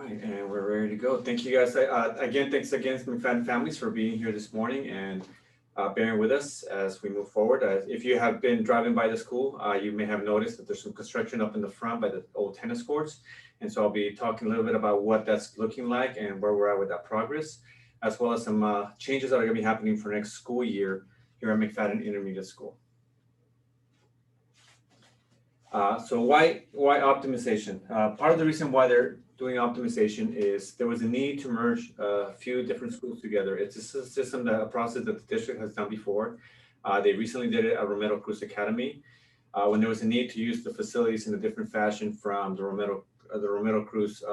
right, and we're ready to go. Thank you guys. Again, thanks again to McFadden families for being here this morning and bearing with us as we move forward. If you have been driving by the school, you may have noticed that there's some construction up in the front by the old tennis courts. And so I'll be talking a little bit about what that's looking like and where we're at with that progress, as well as some changes that are going to be happening for next school year here at McFadden Intermediate School. So why optimization? Part of the reason why they're doing optimization is there was a need to merge a few different schools together. It's a system, a process that the district has done before. They recently did it at Romero Cruz Academy when there was a need to use the facilities in a different fashion from the Romero Cruz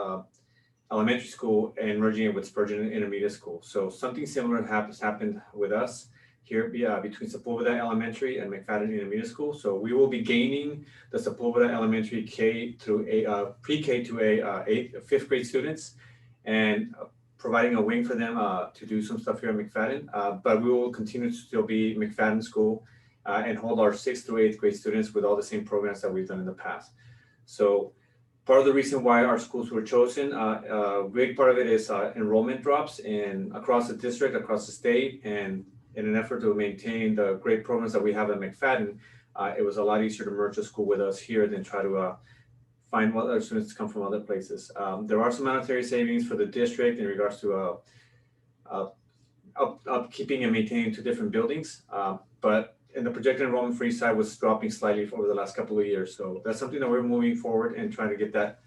Elementary School and merging it with Spurgeon Intermediate School. So something similar has happened with us here between Sepulveda Elementary and McFadden Intermediate School. So we will be gaining the Sepulveda Elementary pre-K to fifth grade students and providing a wing for them to do some stuff here at McFadden. But we will continue to still be McFadden School and hold our sixth through eighth grade students with all the same programs that we've done in the past. So part of the reason why our schools were chosen, a big part of it is enrollment drops across the district, across the state, and in an effort to maintain the great programs that we have at McFadden, it was a lot easier to merge a school with us here than try to find other students come from other places. There are some monetary savings for the district in regards to upkeeping and maintaining two different buildings, but in the projected enrollment for each side was dropping slightly over the last couple of years. So that's something that we're moving forward and trying to get that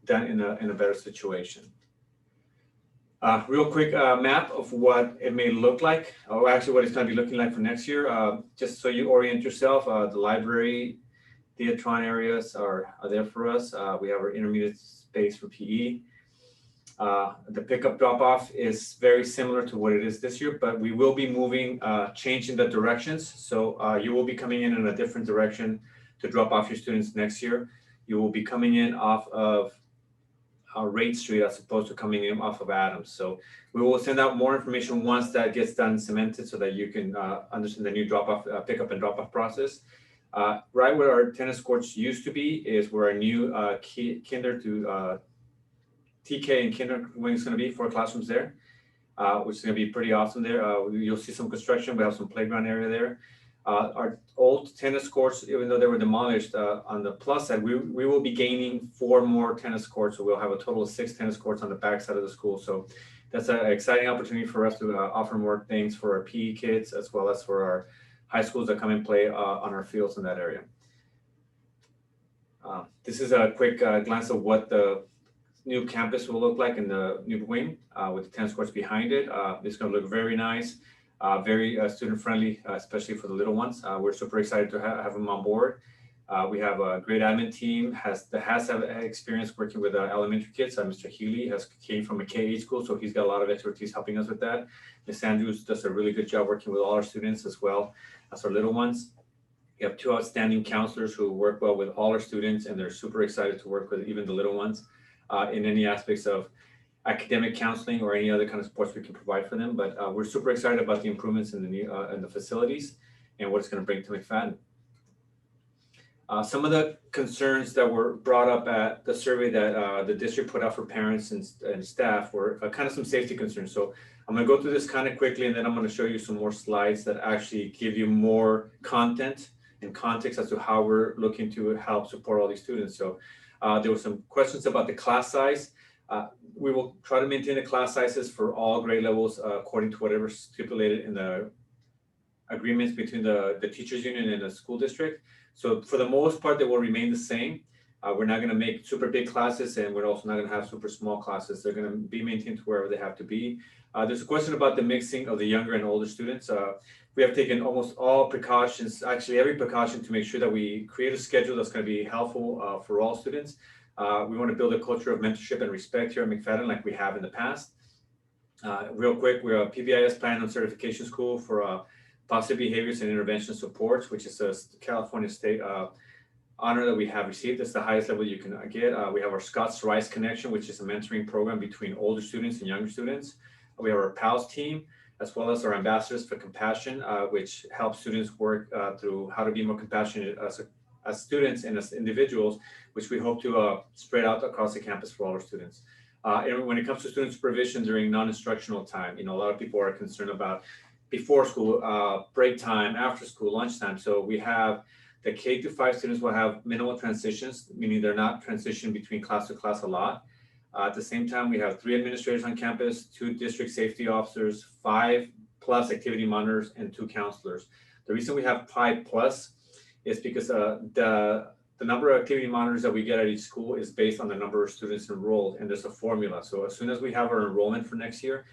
done in a better situation. Real quick map of what it may look like, or actually what it's going to be looking like for next year. Just so you orient yourself, the library, theatron areas are there for us. We have our intermediate space for PE. The pickup drop-off is very similar to what it is this year, but we will be moving, changing the directions. So you will be coming in a different direction to drop off your students next year. You will be coming in off of Rate Street as opposed to coming in off of Adams. So we will send out more information once that gets done and cemented so that you can understand the new drop-off, pickup and drop-off process. Right where our tennis courts used to be is where our new kinder to TK and kinder wing is going to be, 4 classrooms there, which is going to be pretty awesome there. You'll see some construction. We have some playground area there. Our old tennis courts, even though they were demolished, on the plus side, we will be gaining 4 more tennis courts. So we'll have a total of 6 tennis courts on the back side of the school. So that's an exciting opportunity for us to offer more things for our PE kids, as well as for our high schools that come and play on our fields in that area. This is a quick glance of what the new campus will look like in the new wing with the tennis courts behind it. It's going to look very nice. Very student friendly, especially for the little ones. We're super excited to have them on board. We have a great admin team that has experience working with elementary kids. Mr. Healy came from a K-8 school, so he's got a lot of expertise helping us with that. Ms. Andrews does a really good job working with all our students as well as our little ones. We have 2 outstanding counselors who work well with all our students, and they're super excited to work with even the little ones in any aspects of academic counseling or any other kind of supports we can provide for them. But we're super excited about the improvements in the new in the facilities and what it's going to bring to McFadden. Some of the concerns that were brought up at the survey that the district put out for parents and staff were kind of some safety concerns. So I'm going to go through this kind of quickly, and then I'm going to show you some more slides that actually give you more content and context as to how we're looking to help support all these students. So there were some questions about the class size. We will try to maintain the class sizes for all grade levels according to whatever stipulated in the agreements between the teachers union and the school district. So for the most part, they will remain the same. We're not going to make super big classes, and we're also not going to have super small classes. They're going to be maintained to wherever they have to be. There's a question about the mixing of the younger and older students. We have taken almost all precautions, actually every precaution, to make sure that we create a schedule that's going to be helpful for all students. We want to build a culture of mentorship and respect here at McFadden like we have in the past. Real quick, we're a PBIS plan on certification school for positive behaviors and intervention supports, which is a California state honor that we have received. It's the highest level you can get. We have our Scott's Rise Connection, which is a mentoring program between older students and younger students. We have our PALS team, as well as our Ambassadors for Compassion, which helps students work through how to be more compassionate as students and as individuals, which we hope to spread out across the campus for all our students. And when it comes to student supervision during non-instructional time, a lot of people are concerned about before school, break time, after school, lunchtime. So we have the K-5 students will have minimal transitions, meaning they're not transitioning between class to class a lot. At the same time, we have 3 administrators on campus, 2 district safety officers, 5+ activity monitors, and 2 counselors. The reason we have 5+ is because the number of activity monitors that we get at each school is based on the number of students enrolled, and there's a formula. So as soon as we have our enrollment for next year,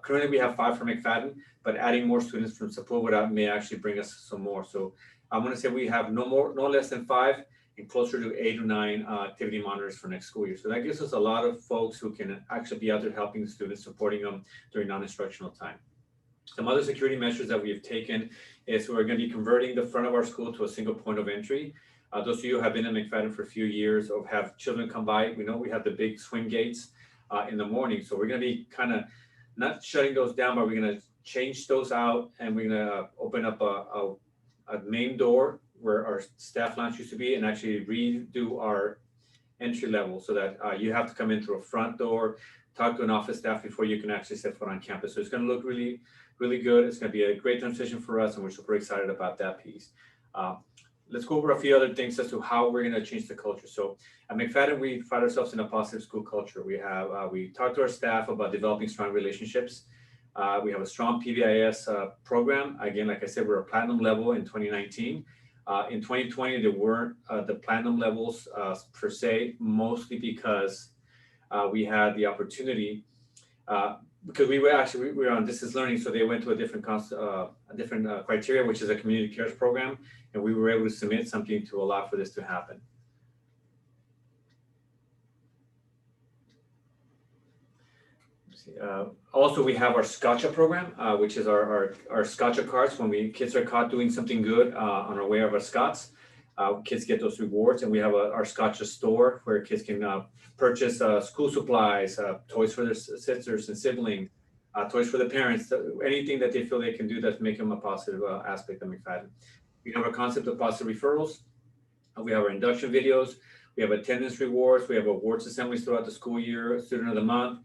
currently we have 5 from McFadden, but adding more students from Sepulveda may actually bring us some more. So I'm going to say we have no less than 5 and closer to 8 or 9 activity monitors for next school year. So that gives us a lot of folks who can actually be out there helping the students, supporting them during non-instructional time. Some other security measures that we have taken is we're going to be converting the front of our school to a single point of entry. Those of you who have been in McFadden for a few years or have children come by, we know we have the big swing gates in the morning. So we're going to be kind of not shutting those down, but we're going to change those out, and we're going to open up a main door where our staff lounge used to be, and actually redo our entry level so that you have to come in through a front door, talk to an office staff before you can actually set foot on campus. So it's going to look really, really good. It's going to be a great transition for us, and we're super excited about that piece. Let's go over a few other things as to how we're going to change the culture. So at McFadden, we pride ourselves in a positive school culture. We talk to our staff about developing strong relationships. We have a strong PBIS program. Again, like I said, we're a platinum level in 2019. In 2020, there weren't the platinum levels per se, mostly because we had the opportunity, because we were on distance learning, so they went to a different criteria, which is a community cares program, and we were able to submit something to allow for this to happen. Also, we have our Scotcha program, which is our Scotcha cards. When kids are caught doing something good on our way of our Scots, kids get those rewards. And we have our Scotcha store where kids can purchase school supplies, toys for their sisters and siblings, toys for the parents, anything that they feel they can do that make them a positive aspect of McFadden. We have a concept of positive referrals. We have our induction videos. We have attendance rewards. We have awards assemblies throughout the school year, student of the month,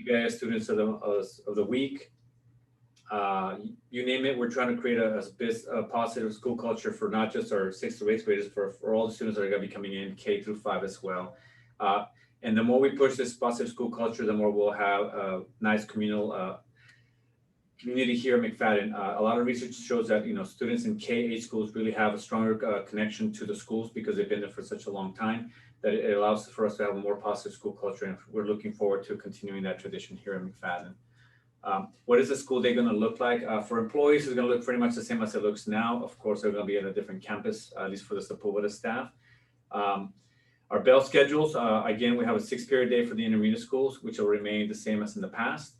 PBIS students of the week. You name it, we're trying to create a positive school culture for not just our 6th to 8th graders, for all the students that are going to be coming in K-5 as well. And the more we push this positive school culture, the more we'll have a nice community here at McFadden. A lot of research shows that students in K-8 schools really have a stronger connection to the schools because they've been there for such a long time, that it allows for us to have a more positive school culture, and we're looking forward to continuing that tradition here at McFadden. What is the school day going to look like? For employees, it's going to look pretty much the same as it looks now. Of course, they're going to be at a different campus, at least for the Sepulveda staff. Our bell schedules, again, we have a 6-period day for the intermediate schools, which will remain the same as in the past.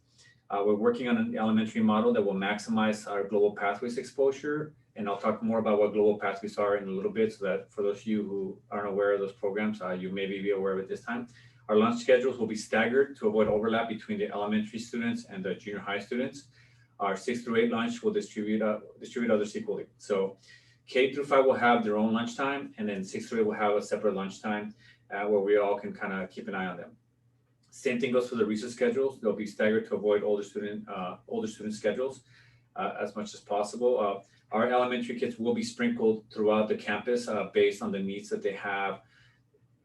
We're working on an elementary model that will maximize our global pathways exposure. And I'll talk more about what global pathways are in a little bit, so that for those of you who aren't aware of those programs, you may be aware of it this time. Our lunch schedules will be staggered to avoid overlap between the elementary students and the junior high students. Our 6 through 8 lunch will distribute others equally. So K-5 will have their own lunchtime, and then 6 through 8 will have a separate lunchtime where we all can kind of keep an eye on them. Same thing goes for the recess schedules. They'll be staggered to avoid older student schedules as much as possible. Our elementary kids will be sprinkled throughout the campus based on the needs that they have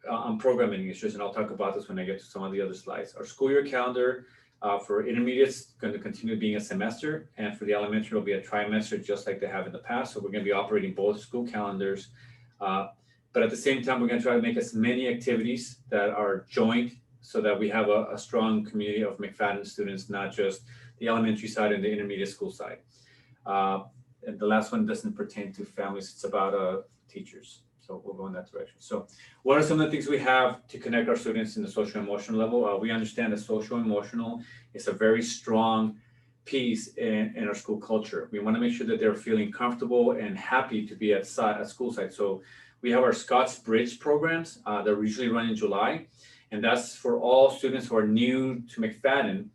on programming issues, and I'll talk about this when I get to some of the other slides. Our school year calendar for intermediates is going to continue being a semester, and for the elementary will be a trimester, just like they have in the past. So we're going to be operating both school calendars, but at the same time, we're going to try to make as many activities that are joint, so that we have a strong community of McFadden students, not just the elementary side and the intermediate school side. And the last one doesn't pertain to families, it's about teachers. So we'll go in that direction. So what are some of the things we have to connect our students in the social emotional level? We understand that social emotional is a very strong piece in our school culture. We want to make sure that they're feeling comfortable and happy to be at school site. So we have our Scots Bridge programs that usually run in July. And that's for all students who are new to McFadden,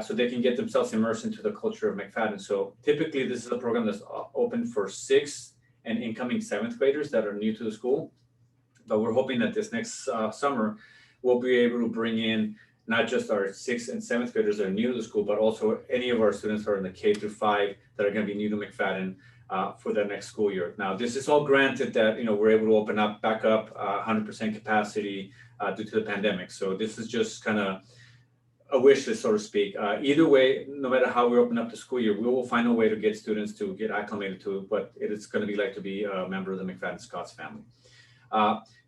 so they can get themselves immersed into the culture of McFadden. So typically this is a program that's open for 6th and incoming 7th graders that are new to the school. But we're hoping that this next summer, we'll be able to bring in not just our 6th and 7th graders that are new to the school, but also any of our students that are in the K through 5 that are going to be new to McFadden for the next school year. Now, this is all granted that, we're able to open up back up 100% capacity due to the pandemic. So this is just kind of a wish list, so to speak. Either way, no matter how we open up the school year, we will find a way to get students to get acclimated to what it is going to be like to be a member of the McFadden Scots family.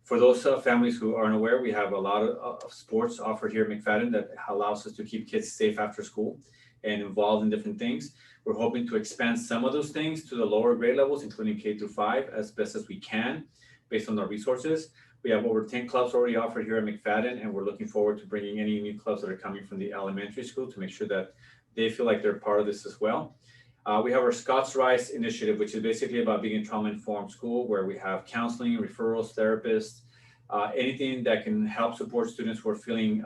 For those families who aren't aware, we have a lot of sports offered here at McFadden that allows us to keep kids safe after school and involved in different things. We're hoping to expand some of those things to the lower grade levels, including K through 5, as best as we can, based on our resources. We have over 10 clubs already offered here at McFadden, and we're looking forward to bringing any new clubs that are coming from the elementary school to make sure that they feel like they're part of this as well. We have our Scots Rise initiative, which is basically about being a trauma-informed school, where we have counseling, referrals, therapists, anything that can help support students who are feeling,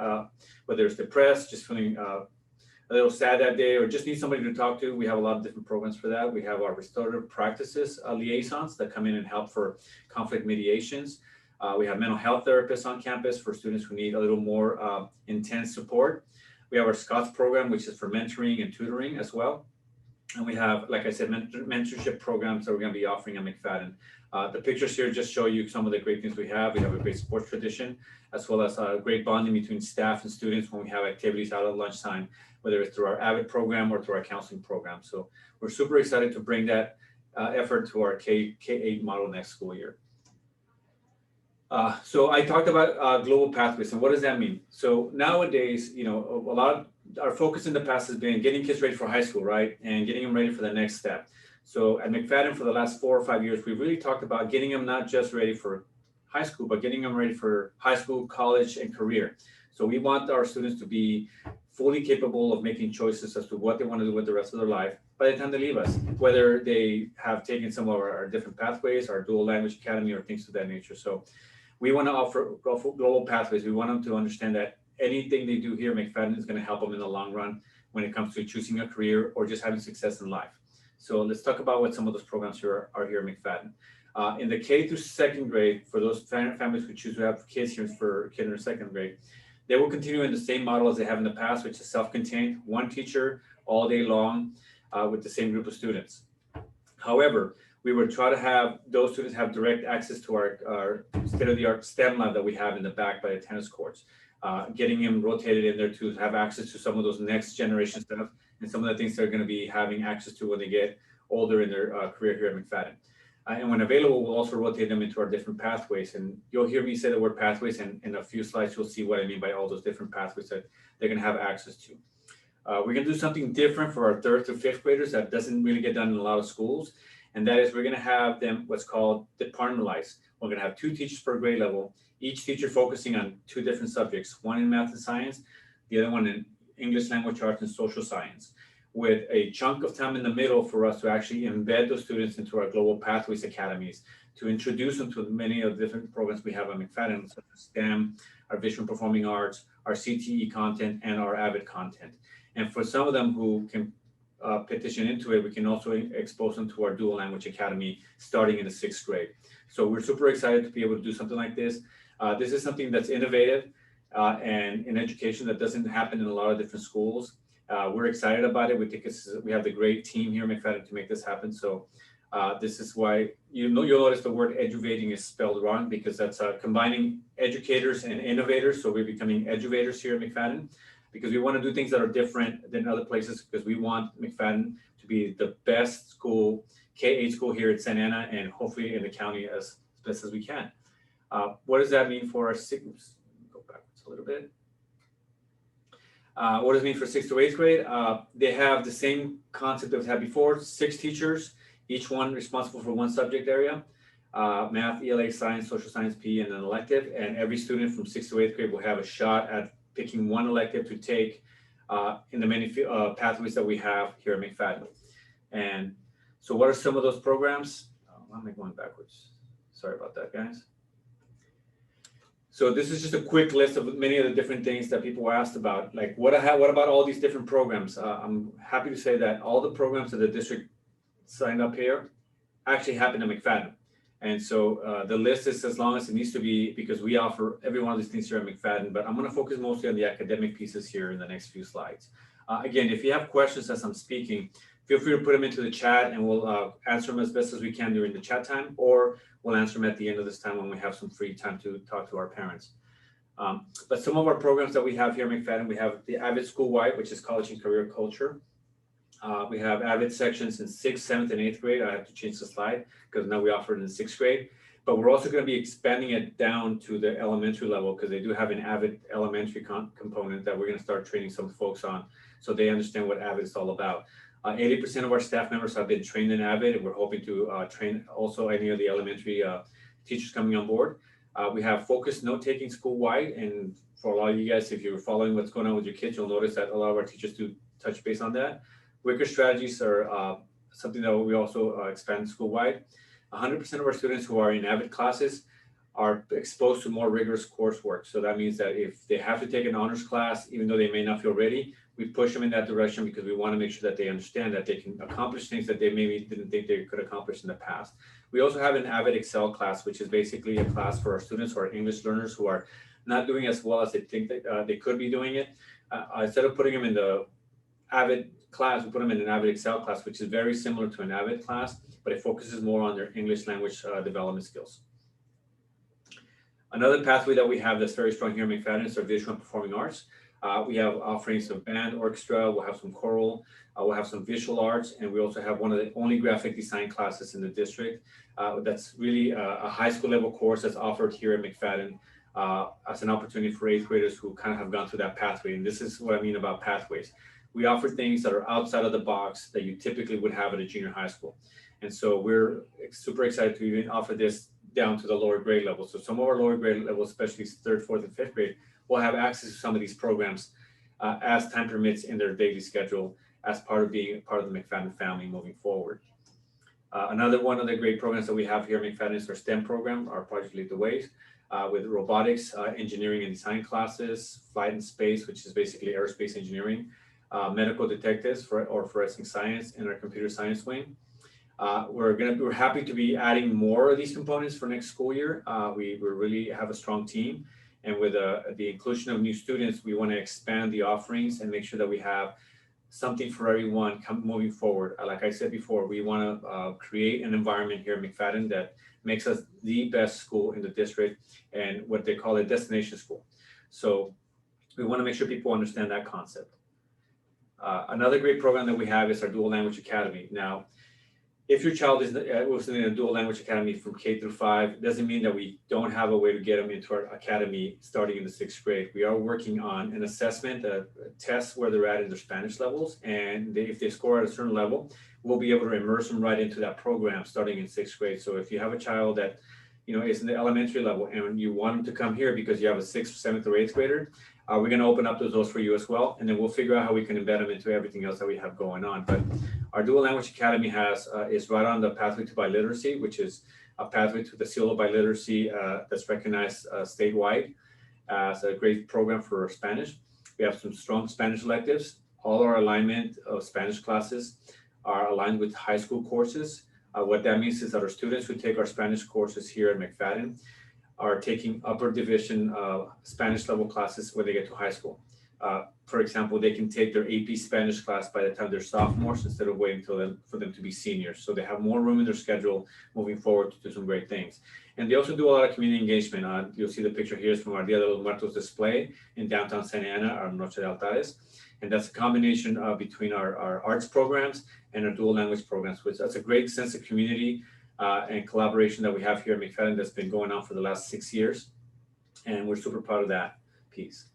whether it's depressed, just feeling a little sad that day, or just need somebody to talk to. We have a lot of different programs for that. We have our restorative practices liaisons that come in and help for conflict mediations. We have mental health therapists on campus for students who need a little more intense support. We have our Scots program, which is for mentoring and tutoring as well. And we have, like I said, mentorship programs that we're going to be offering at McFadden. The pictures here just show you some of the great things we have. We have a great sports tradition, as well as a great bonding between staff and students when we have activities out at lunchtime, whether it's through our AVID program or through our counseling program. So we're super excited to bring that effort to our K-8 model next school year. So I talked about global pathways, and what does that mean? So nowadays, a lot of our focus in the past has been getting kids ready for high school, right? And getting them ready for the next step. So at McFadden for the last 4 or 5 years, we've really talked about getting them not just ready for high school, but getting them ready for high school, college, and career. So we want our students to be fully capable of making choices as to what they want to do with the rest of their life by the time they leave us, whether they have taken some of our different pathways, our dual language academy, or things of that nature. So we want to offer global pathways. We want them to understand that anything they do here at McFadden is going to help them in the long run when it comes to choosing a career or just having success in life. So let's talk about what some of those programs are here at McFadden. In the K through 2nd grade, for those families who choose to have kids here for kindergarten or 2nd grade, they will continue in the same model as they have in the past, which is self-contained, one teacher all day long with the same group of students. However, we would try to have those students have direct access to our state-of-the-art STEM lab that we have in the back by the tennis courts, getting them rotated in there to have access to some of those next generation stuff and some of the things they're going to be having access to when they get older in their career here at McFadden. And when available, we'll also rotate them into our different pathways. And you'll hear me say the word pathways, and in a few slides, you'll see what I mean by all those different pathways that they're going to have access to. We're going to do something different for our 3rd to 5th graders that doesn't really get done in a lot of schools. And that is we're going to have them what's called Departmentalize. We're going to have 2 teachers per grade level, each teacher focusing on 2 different subjects, one in math and science, the other one in English language arts and social science, with a chunk of time in the middle for us to actually embed those students into our Global Pathways Academies, to introduce them to many of the different programs we have at McFadden, such as STEM, our visual performing arts, our CTE content, and our AVID content. And for some of them who can petition into it, we can also expose them to our Dual Language Academy starting in the 6th grade. So we're super excited to be able to do something like this. This is something that's innovative and in education that doesn't happen in a lot of different schools. We're excited about it. We think we have the great team here at McFadden to make this happen. So this is why you'll notice the word eduvating is spelled wrong, because that's combining educators and innovators. So we're becoming eduvators here at McFadden, because we want to do things that are different than other places, because we want McFadden to be the best school, K-8 school here at Santa Ana, and hopefully in the county as best as we can. What does that mean for our sixth? Go backwards a little bit. What does it mean for 6th to 8th grade? They have the same concept that we had before, 6 teachers, each one responsible for one subject area, math, ELA, science, social science, PE, and an elective. And every student from 6th to 8th grade will have a shot at picking one elective to take in the many pathways that we have here at McFadden. And so what are some of those programs? Why am I going backwards? Sorry about that, guys. So this is just a quick list of many of the different things that people were asked about. Like, what about all these different programs? I'm happy to say that all the programs that the district signed up here actually happen at McFadden. And so the list is as long as it needs to be, because we offer every one of these things here at McFadden, but I'm going to focus mostly on the academic pieces here in the next few slides. Again, if you have questions as I'm speaking, feel free to put them into the chat and we'll answer them as best as we can during the chat time, or we'll answer them at the end of this time when we have some free time to talk to our parents. But some of our programs that we have here at McFadden, we have the AVID School-Wide, which is College and Career Culture. We have AVID sections in 6th, 7th, and 8th grade. I have to change the slide because now we offer it in 6th grade. But we're also going to be expanding it down to the elementary level because they do have an AVID elementary component that we're going to start training some folks on so they understand what AVID is all about. 80% of our staff members have been trained in AVID, and we're hoping to train also any of the elementary teachers coming on board. We have focused note-taking school-wide, and for a lot of you guys, if you're following what's going on with your kids, you'll notice that a lot of our teachers do touch base on that. Wicker strategies are something that we also expand school-wide. 100% of our students who are in AVID classes are exposed to more rigorous coursework. So that means that if they have to take an honors class, even though they may not feel ready, we push them in that direction because we want to make sure that they understand that they can accomplish things that they maybe didn't think they could accomplish in the past. We also have an AVID Excel class, which is basically a class for our students who are English learners who are not doing as well as they think that they could be doing it. Instead of putting them in the AVID class, we put them in an AVID Excel class, which is very similar to an AVID class, but it focuses more on their English language development skills. Another pathway that we have that's very strong here in McFadden is our visual and performing arts. We have offerings of band, orchestra, we'll have some choral, we'll have some visual arts, and we also have one of the only graphic design classes in the district. That's really a high school level course that's offered here at McFadden as an opportunity for 8th graders who kind of have gone through that pathway. And this is what I mean about pathways. We offer things that are outside of the box that you typically would have at a junior high school. And so we're super excited to even offer this down to the lower grade level. So some of our lower grade levels, especially 3rd, 4th, and 5th grade, will have access to some of these programs as time permits in their daily schedule as part of being part of the McFadden family moving forward. Another one of the great programs that we have here at McFadden is our STEM program, our Project Lead the Way, with robotics, engineering and design classes, flight and space, which is basically aerospace engineering, medical detectives or forensic science, and our computer science wing. We're happy to be adding more of these components for next school year. We really have a strong team, and with the inclusion of new students, we want to expand the offerings and make sure that we have something for everyone moving forward. Like I said before, we want to create an environment here at McFadden that makes us the best school in the district and what they call a destination school. So we want to make sure people understand that concept. Another great program that we have is our Dual Language Academy. Now, if your child was in a dual language academy from K through 5, it doesn't mean that we don't have a way to get them into our academy starting in the 6th grade. We are working on an assessment, a test where they're at in their Spanish levels. And if they score at a certain level, we'll be able to immerse them right into that program starting in 6th grade. So if you have a child that is in the elementary level and you want them to come here because you have a 6th, 7th, or 8th grader, we're going to open up those doors for you as well, and then we'll figure out how we can embed them into everything else that we have going on. But our Dual Language Academy is right on the pathway to biliteracy, which is a pathway to the seal of biliteracy that's recognized statewide as a great program for Spanish. We have some strong Spanish electives. All our alignment of Spanish classes are aligned with high school courses. What that means is that our students who take our Spanish courses here at McFadden are taking upper division Spanish level classes when they get to high school. For example, they can take their AP Spanish class by the time they're sophomores instead of waiting for them to be seniors. So they have more room in their schedule moving forward to do some great things. And they also do a lot of community engagement. You'll see the picture here is from our Dia de los Muertos display in downtown Santa Ana, our Noche de Altares. And that's a combination between our arts programs and our dual language programs, which that's a great sense of community and collaboration that we have here at McFadden that's been going on for the last 6 years. And we're super proud of that piece.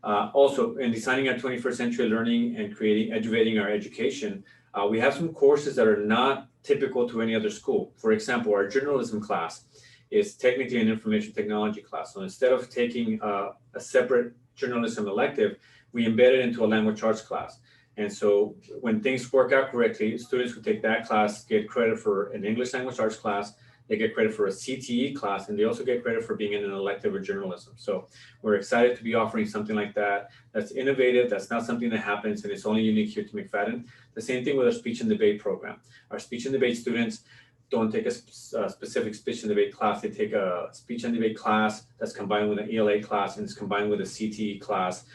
Also, in designing our 21st century learning and elevating our education, we have some courses that are not typical to any other school. For example, our journalism class is technically an information technology class. So instead of taking a separate journalism elective, we embed it into a language arts class. And so when things work out correctly, students who take that class get credit for an English language arts class, they get credit for a CTE class, and they also get credit for being in an elective of journalism. So we're excited to be offering something like that. That's innovative. That's not something that happens, and it's only unique here to McFadden. The same thing with our speech and debate program. Our speech and debate students don't take a specific speech and debate class. They take a speech and debate class that's combined with an ELA class, and it's combined with a CTE class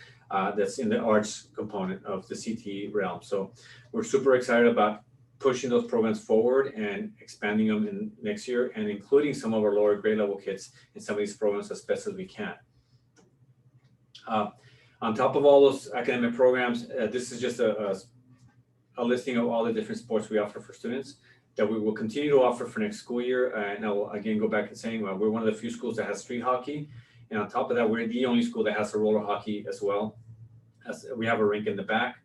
that's in the arts component of the CTE realm. So we're super excited about pushing those programs forward and expanding them in next year, and including some of our lower grade level kids in some of these programs as best as we can. On top of all those academic programs, this is just a listing of all the different sports we offer for students that we will continue to offer for next school year. And I will again go back and saying we're one of the few schools that has street hockey, and on top of that, we're the only school that has a roller hockey as well. As we have a rink in the back,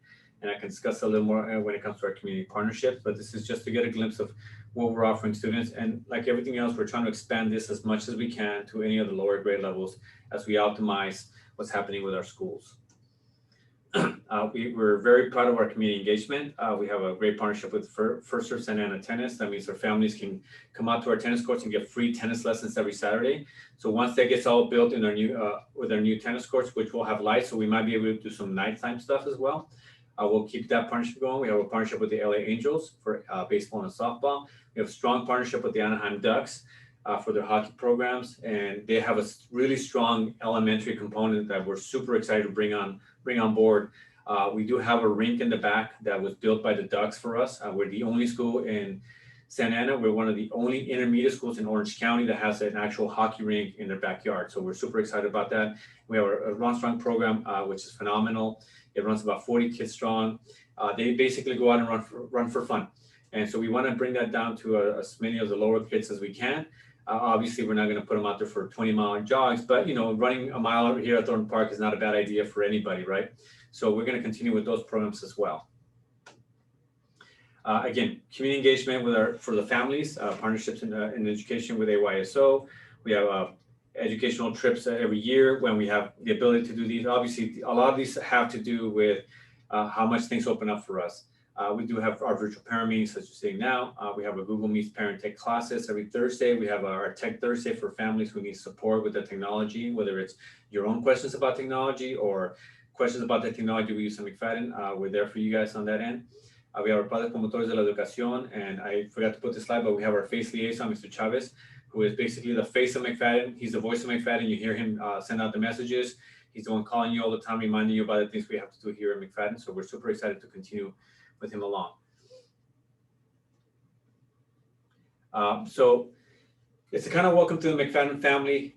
and I can discuss a little more when it comes to our community partnerships. But this is just to get a glimpse of what we're offering students, and like everything else, we're trying to expand this as much as we can to any of the lower grade levels as we optimize what's happening with our schools. We're very proud of our community engagement. We have a great partnership with First Serve Santa Ana Tennis. That means our families can come out to our tennis courts and get free tennis lessons every Saturday. So once that gets all built in our new with our new tennis courts, which will have lights, so we might be able to do some nighttime stuff as well. We'll keep that partnership going. We have a partnership with the LA Angels for baseball and softball. We have a strong partnership with the Anaheim Ducks for their hockey programs, and they have a really strong elementary component that we're super excited to bring on board. We do have a rink in the back that was built by the Ducks for us. We're the only school in Santa Ana. We're one of the only intermediate schools in Orange County that has an actual hockey rink in their backyard. So we're super excited about that. We have a Run Strong program, which is phenomenal. It runs about 40 kids strong. They basically go out and run for fun. And so we want to bring that down to as many of the lower kids as we can. Obviously, we're not going to put them out there for 20-mile jogs, but running a mile over here at Thornton Park is not a bad idea for anybody, right? So we're going to continue with those programs as well. Again, community engagement for the families, partnerships in education with AYSO. We have educational trips every year when we have the ability to do these. Obviously, a lot of these have to do with how much things open up for us. We do have our virtual parent meetings, as you're seeing now. We have a Google Meets parent tech classes every Thursday. We have our Tech Thursday for families who need support with the technology, whether it's your own questions about technology or questions about the technology we use in McFadden. We're there for you guys on that end. We have our Padres Promotores de la Educación, and I forgot to put this slide, but we have our face liaison, Mr. Chavez, who is basically the face of McFadden. He's the voice of McFadden. You hear him send out the messages. He's the one calling you all the time, reminding you about the things we have to do here at McFadden. So we're super excited to continue with him along. So it's a kind of welcome to the McFadden family.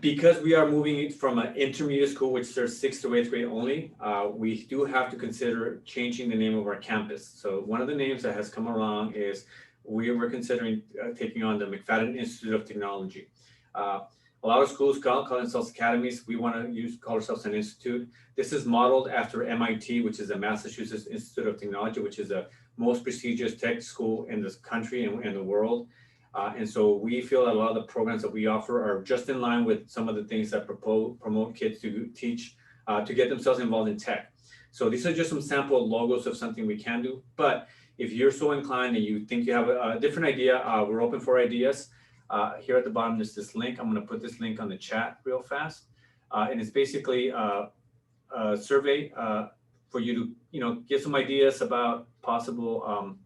Because we are moving from an intermediate school, which serves 6th to 8th grade only, we do have to consider changing the name of our campus. So one of the names that has come along is we're considering taking on the McFadden Institute of Technology. A lot of schools call themselves academies. We want to call ourselves an institute. This is modeled after MIT, which is the Massachusetts Institute of Technology, which is the most prestigious tech school in this country and in the world. And so we feel that a lot of the programs that we offer are just in line with some of the things that promote kids to teach, to get themselves involved in tech. So these are just some sample logos of something we can do. But if you're so inclined and you think you have a different idea, we're open for ideas. Here at the bottom, there's this link. I'm going to put this link on the chat real fast. And it's basically a survey for you to, get some ideas about possible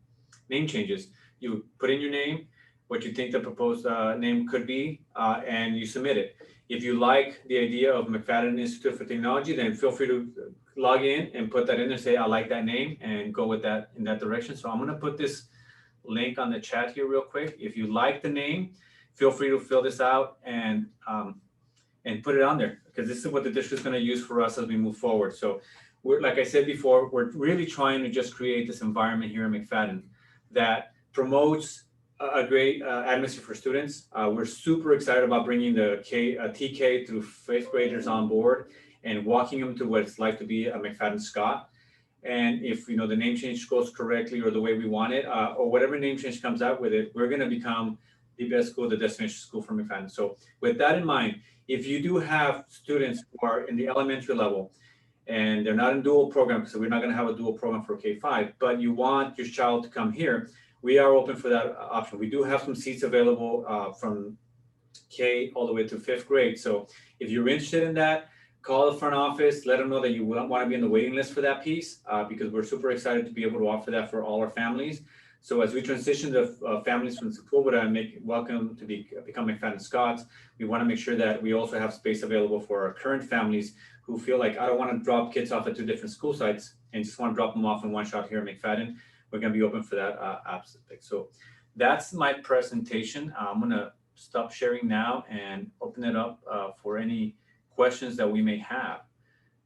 name changes. You put in your name, what you think the proposed name could be, and you submit it. If you like the idea of McFadden Institute for Technology, then feel free to log in and put that in there, say, I like that name, and go with that in that direction. So I'm going to put this link on the chat here real quick. If you like the name, feel free to fill this out and put it on there, because this is what the district is going to use for us as we move forward. So we're, like I said before, we're really trying to just create this environment here in McFadden that promotes a great atmosphere for students. We're super excited about bringing the TK through 5th graders on board and walking them to what it's like to be a McFadden Scott. And if the name change goes correctly or the way we want it, or whatever name change comes out with it, we're going to become the best school, the destination school for McFadden. So with that in mind, if you do have students who are in the elementary level and they're not in dual program, so we're not going to have a dual program for K-5, but you want your child to come here, we are open for that option. We do have some seats available from K all the way to 5th grade. So if you're interested in that, call the front office, let them know that you want to be on the waiting list for that piece, because we're super excited to be able to offer that for all our families. So as we transition the families from Sepulveda and welcome to become McFadden Scots, we want to make sure that we also have space available for our current families who feel like, I don't want to drop kids off at 2 different school sites and just want to drop them off in one shot here at McFadden. We're going to be open for that aspect. So that's my presentation. I'm going to stop sharing now and open it up for any questions that we may have.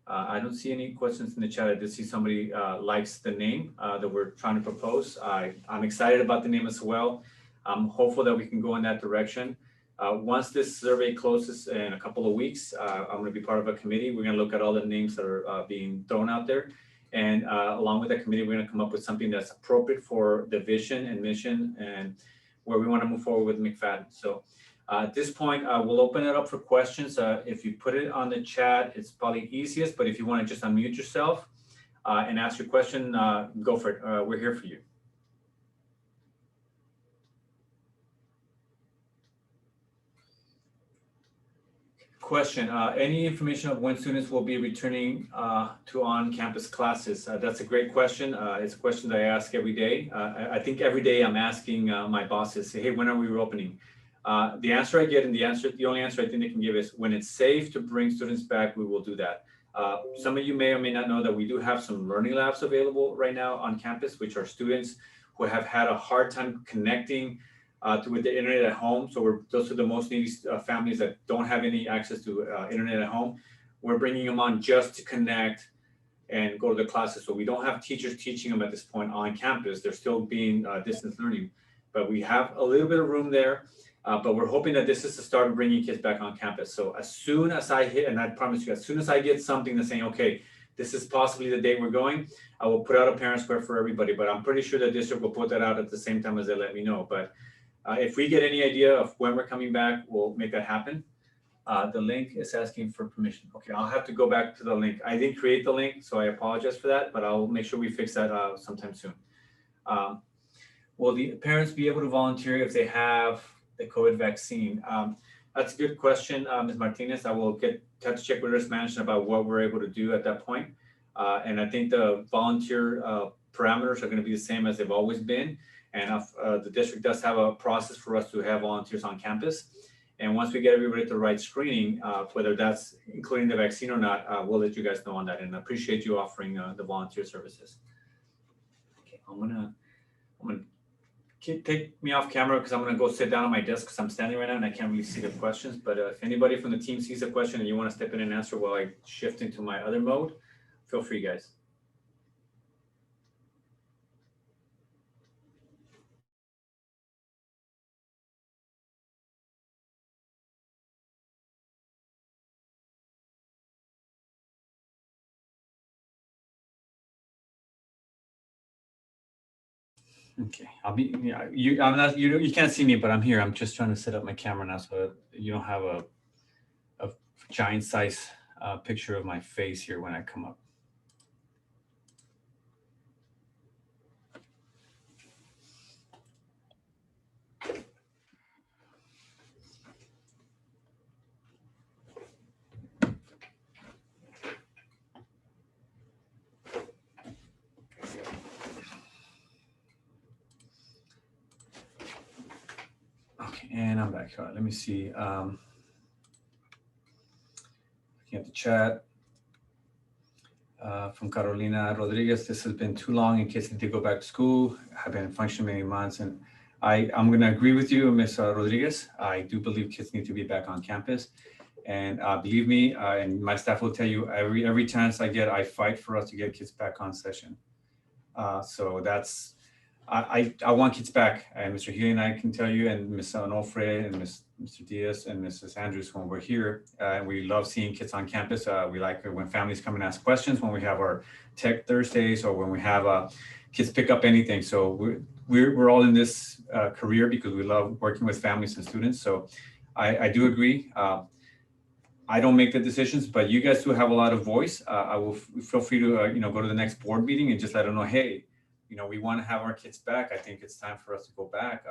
I don't see any questions in the chat. I did see somebody likes the name that we're trying to propose. I'm excited about the name as well. I'm hopeful that we can go in that direction. Once this survey closes in a couple of weeks, I'm going to be part of a committee. We're going to look at all the names that are being thrown out there. And along with that committee, we're going to come up with something that's appropriate for the vision and mission and where we want to move forward with McFadden. So at this point, we'll open it up for questions. If you put it on the chat, it's probably easiest, but if you want to just unmute yourself and ask your question, go for it. We're here for you. Question, any information of when students will be returning to on-campus classes? That's a great question. It's a question that I ask every day. I think every day I'm asking my bosses, hey, when are we reopening? The answer I get and the only answer I think they can give is when it's safe to bring students back, we will do that. Some of you may or may not know that we do have some learning labs available right now on campus, which are students who have had a hard time connecting with the internet at home. So those are the most needy families that don't have any access to internet at home. We're bringing them on just to connect and go to the classes. So we don't have teachers teaching them at this point on campus. They're still being distance learning, but we have a little bit of room there. But we're hoping that this is the start of bringing kids back on campus. So as soon as I hit, and I promise you, as soon as I get something that's saying, okay, this is possibly the day we're going, I will put out a parent square for everybody. But I'm pretty sure the district will put that out at the same time as they let me know. But if we get any idea of when we're coming back, we'll make that happen. The link is asking for permission. Okay, I'll have to go back to the link. I didn't create the link, so I apologize for that, but I'll make sure we fix that sometime soon. Will the parents be able to volunteer if they have the COVID vaccine? That's a good question, Ms. Martinez. I will have to check with risk management about what we're able to do at that point. And I think the volunteer parameters are going to be the same as they've always been. And the district does have a process for us to have volunteers on campus. And once we get everybody at the right screening, whether that's including the vaccine or not, we'll let you guys know on that. And I appreciate you offering the volunteer services. Okay, I'm gonna take me off camera because I'm gonna go sit down on my desk because I'm standing right now and I can't really see the questions. But if anybody from the team sees a question and you want to step in and answer while I shift into my other mode, feel free, guys. Okay, I'll be. Yeah, I'm not. You can't see me, but I'm here. I'm just trying to set up my camera now so you don't have a giant size picture of my face here when I come up. Okay, and I'm back. All right, let me see. Looking at the chat from Carolina Rodriguez. This has been too long in case they did go back to school. Have been functioning many months, and I'm going to agree with you, Ms. Rodriguez. I do believe kids need to be back on campus, and believe me, and my staff will tell you every chance I get, I fight for us to get kids back on session. So that's. I want kids back, and Mr. Healy and I can tell you, and Ms. Onofre and Mr. Diaz and Mrs. Andrews when we're here. We love seeing kids on campus. We like it when families come and ask questions, when we have our Tech Thursdays, or when we have kids pick up anything. So we're all in this career because we love working with families and students. So I do agree. I don't make the decisions, but you guys do have a lot of voice. I will feel free to go to the next board meeting and just let them know, hey, we want to have our kids back. I think it's time for us to go back,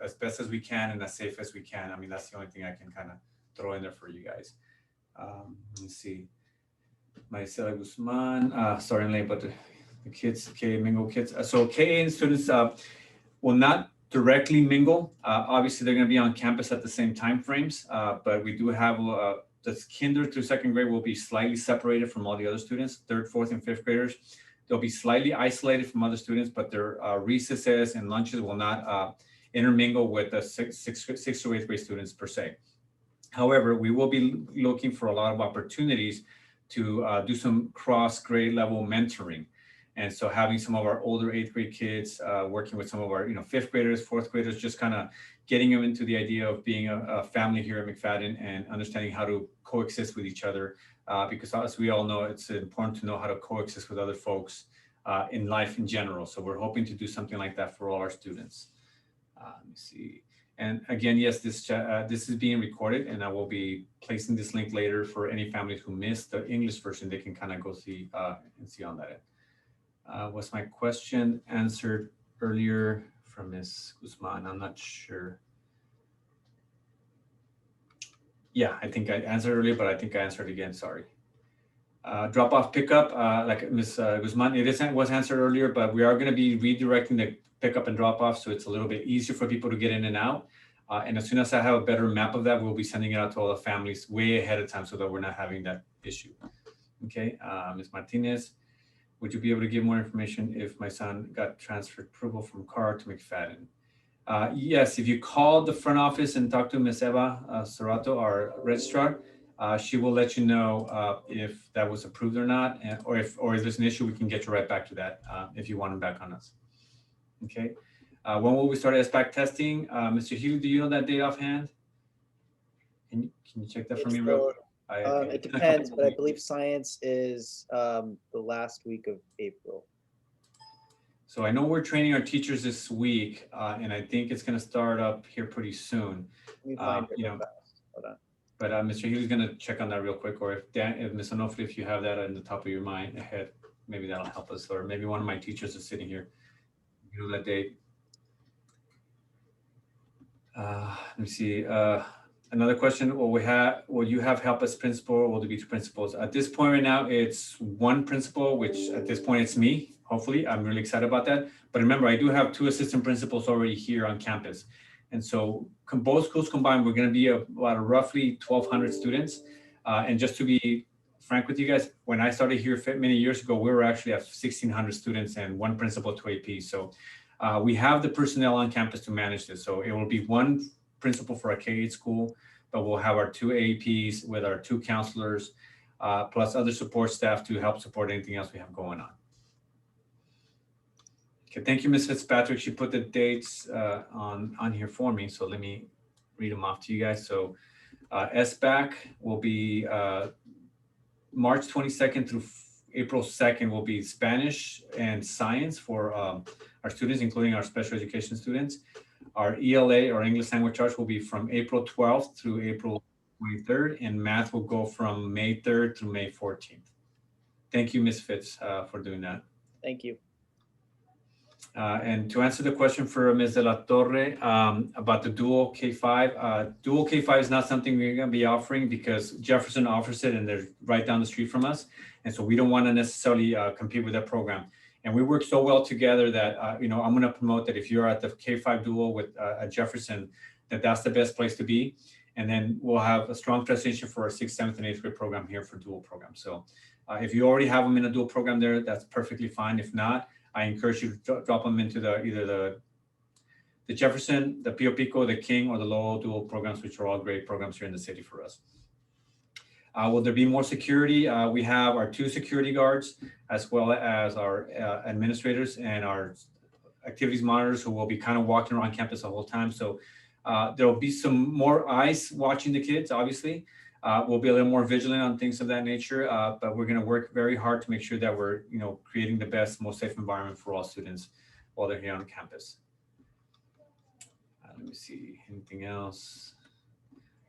as best as we can and as safe as we can. I mean, that's the only thing I can kind of throw in there for you guys. Let's see. Maricela Guzman, sorry I'm late, but The kids, K mingle kids. So K8 students will not directly mingle. Obviously, they're going to be on campus at the same time frames, but we do have the kinder through second grade will be slightly separated from all the other students. Third, fourth, and fifth graders, they'll be slightly isolated from other students, but their recesses and lunches will not intermingle with the sixth to eighth grade students per se. However, we will be looking for a lot of opportunities to do some cross grade level mentoring. And so having some of our older eighth grade kids working with some of our fifth graders, fourth graders, just kind of getting them into the idea of being a family here at McFadden and understanding how to coexist with each other. Because as we all know, it's important to know how to coexist with other folks in life in general. So we're hoping to do something like that for all our students. Let me see. And again, yes, this is being recorded, and I will be placing this link later for any families who missed the English version. They can kind of go see and see on that end. Was my question answered earlier from Ms. Guzman? I'm not sure. Yeah, I think I answered earlier, but I think I answered again. Sorry. Drop-off pickup, like Ms. Guzman, was answered earlier, but we are going to be redirecting the pickup and drop-off, so it's a little bit easier for people to get in and out. And as soon as I have a better map of that, we'll be sending it out to all the families way ahead of time so that we're not having that issue. Okay, Ms. Martinez, would you be able to give more information if my son got transferred approval from Carr to McFadden? Yes, if you call the front office and talk to Ms. Eva Serrato, our registrar, she will let you know if that was approved or not, or if there's an issue, we can get you right back to that if you want them back on us. Okay. When will we start SBAC testing? Mr. Healy, do you know that date offhand? Can you check that for me real quick? It depends, but I believe science is the last week of April. So I know we're training our teachers this week, and I think it's going to start up here pretty soon. Let me find it real fast. Hold on. But Mr. Healy's going to check on that real quick, or if Ms. Onofre, if you have that in the top of your mind ahead, maybe that'll help us, or maybe one of my teachers is sitting here. You know that date. Let me see. Another question. Will you have help as principal, or will there be two principals? At this point right now, it's one principal, which at this point it's me. Hopefully, I'm really excited about that. But remember, I do have two assistant principals already here on campus. And so both schools combined, we're going to be about roughly 1,200 students. And just to be frank with you guys, when I started here many years ago, we were actually at 1,600 students and one principal, 2 AP. So we have the personnel on campus to manage this. So it will be one principal for a K-8 school, but we'll have our 2 APs with our 2 counselors, plus other support staff to help support anything else we have going on. Okay, thank you, Ms. Fitzpatrick. She put the dates on here for me. So let me read them off to you guys. So SBAC will be March 22nd through April 2nd will be Spanish and science for our students, including our special education students. Our ELA, or English language arts, will be from April 12th through April 23rd, and math will go from May 3rd through May 14th. Thank you, Ms. Fitz, for doing that. Thank you. And to answer the question for Ms. De La Torre about the dual K5, dual K5 is not something we're going to be offering because Jefferson offers it and they're right down the street from us. And so we don't want to necessarily compete with that program. And we work so well together that, I'm going to promote that if you're at the K5 dual with Jefferson, that's the best place to be. And then we'll have a strong transition for our 6th, 7th, and 8th grade program here for dual program. So if you already have them in a dual program there, that's perfectly fine. If not, I encourage you to drop them into either the Jefferson, the Pio Pico, the King, or the Lowell dual programs, which are all great programs here in the city for us. Will there be more security? We have our 2 security guards, as well as our administrators and our activities monitors who will be kind of walking around campus the whole time. So there will be some more eyes watching the kids, obviously. We'll be a little more vigilant on things of that nature, but we're going to work very hard to make sure that we're, creating the best, most safe environment for all students while they're here on campus. Let me see, anything else?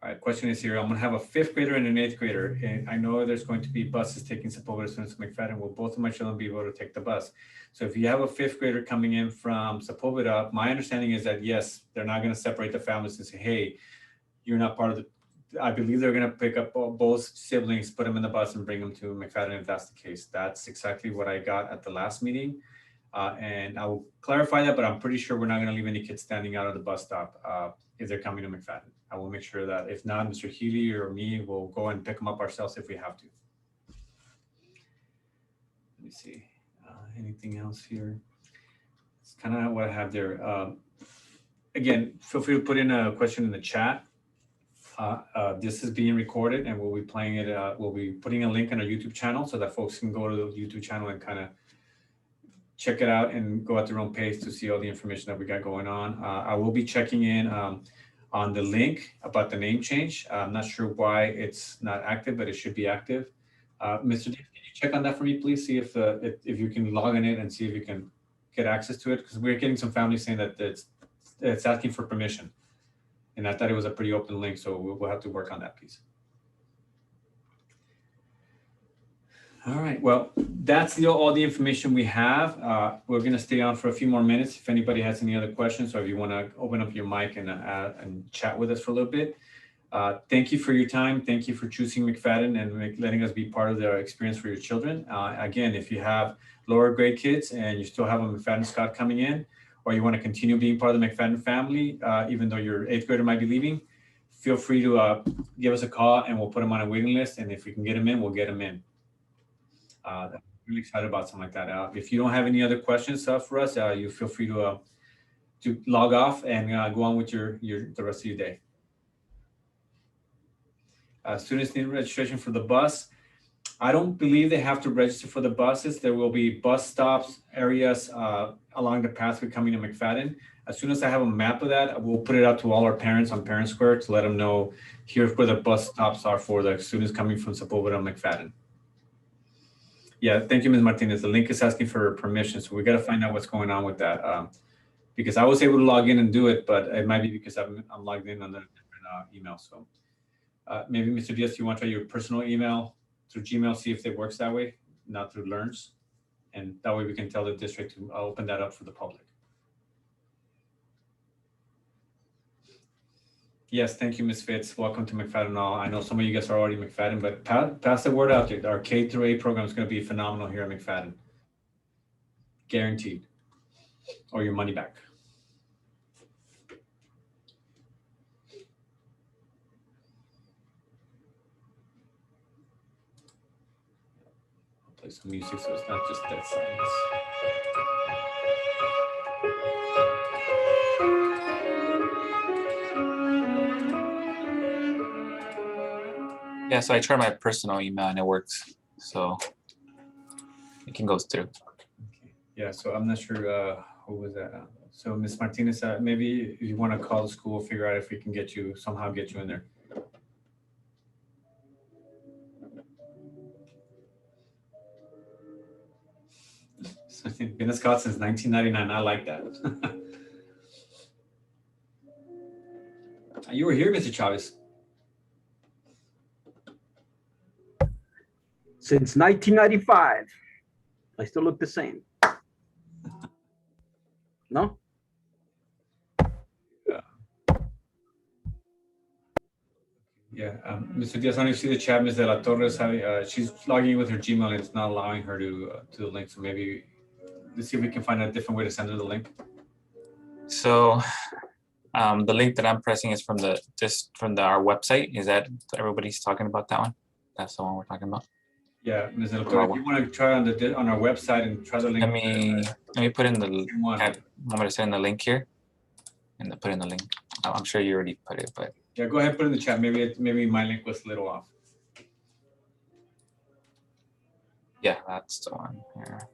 All right, question is here. I'm going to have a 5th grader and an 8th grader. And I know there's going to be buses taking Sepulveda students to McFadden. Will both of my children be able to take the bus? So if you have a 5th grader coming in from Sepulveda, my understanding is that, yes, they're not going to separate the families and say, hey, you're not part of I believe they're going to pick up both siblings, put them in the bus and bring them to McFadden if that's the case. That's exactly what I got at the last meeting. And I will clarify that, but I'm pretty sure we're not going to leave any kids standing out of the bus stop if they're coming to McFadden. I will make sure that if not, Mr. Healy or me will go and pick them up ourselves if we have to. Let me see. Anything else here? It's kind of what I have there. Again, feel free to put in a question in the chat. This is being recorded and we'll be playing it. We'll be putting a link on our YouTube channel so that folks can go to the YouTube channel and kind of check it out and go at their own pace to see all the information that we got going on. I will be checking in on the link about the name change. I'm not sure why it's not active, but it should be active. Mr. Dave, can you check on that for me, please? See if you can log in it and see if you can get access to it, because we're getting some families saying that it's asking for permission. And I thought it was a pretty open link, so we'll have to work on that piece. All right, well, that's all the information we have. We're going to stay on for a few more minutes if anybody has any other questions, or if you want to open up your mic and chat with us for a little bit. Thank you for your time. Thank you for choosing McFadden and letting us be part of the experience for your children. Again, if you have lower grade kids and you still have a McFadden Scott coming in, or you want to continue being part of the McFadden family, even though your 8th grader might be leaving, feel free to give us a call and we'll put them on a waiting list. And if we can get them in, we'll get them in. I'm really excited about something like that. If you don't have any other questions for us, you feel free to log off and go on with the rest of your day. Students need registration for the bus. I don't believe they have to register for the buses. There will be bus stops, areas along the pathway coming to McFadden. As soon as I have a map of that, we'll put it out to all our parents on Parent Square to let them know here's where the bus stops are for the students coming from Sepulveda and McFadden. Yeah, thank you, Ms. Martinez. The link is asking for permission, so we got to find out what's going on with that. Because I was able to log in and do it, but it might be because I'm logged in on a different email. So maybe Mr. Diaz, you want to try your personal email through Gmail, see if it works that way, not through Learns. And that way we can tell the district to open that up for the public. Yes, thank you, Ms. Fitz. Welcome to McFadden All. I know some of you guys are already McFadden, but pass the word out there. Our K through 8 program is going to be phenomenal here at McFadden. Guaranteed. Or your money back. I'll play some music so it's not just dead silence. Yeah, so I tried my personal email and it works. So it can go through. Okay. Yeah, so I'm not sure who was that. So Ms. Martinez, maybe if you want to call the school, figure out if we can somehow get you in there. So been a Scout since 1999. I like that. You were here, Mr. Chavez. Since 1995, I still look the same. No? Yeah, Mr. Diaz, I don't see the chat. Ms. De La Torres, she's logging in with her Gmail and it's not allowing her to the link. So maybe let's see if we can find a different way to send her the link. So the link that I'm pressing is from our website. Is that everybody's talking about that one? That's the one we're talking about. Yeah, Ms. De La Torres, if you want to try on our website and try the link. Let me put in the. I'm going to send the link here, and put in the link. I'm sure you already put it, but. Yeah, go ahead, put it in the chat. Maybe my link was a little off. Yeah, that's the one here.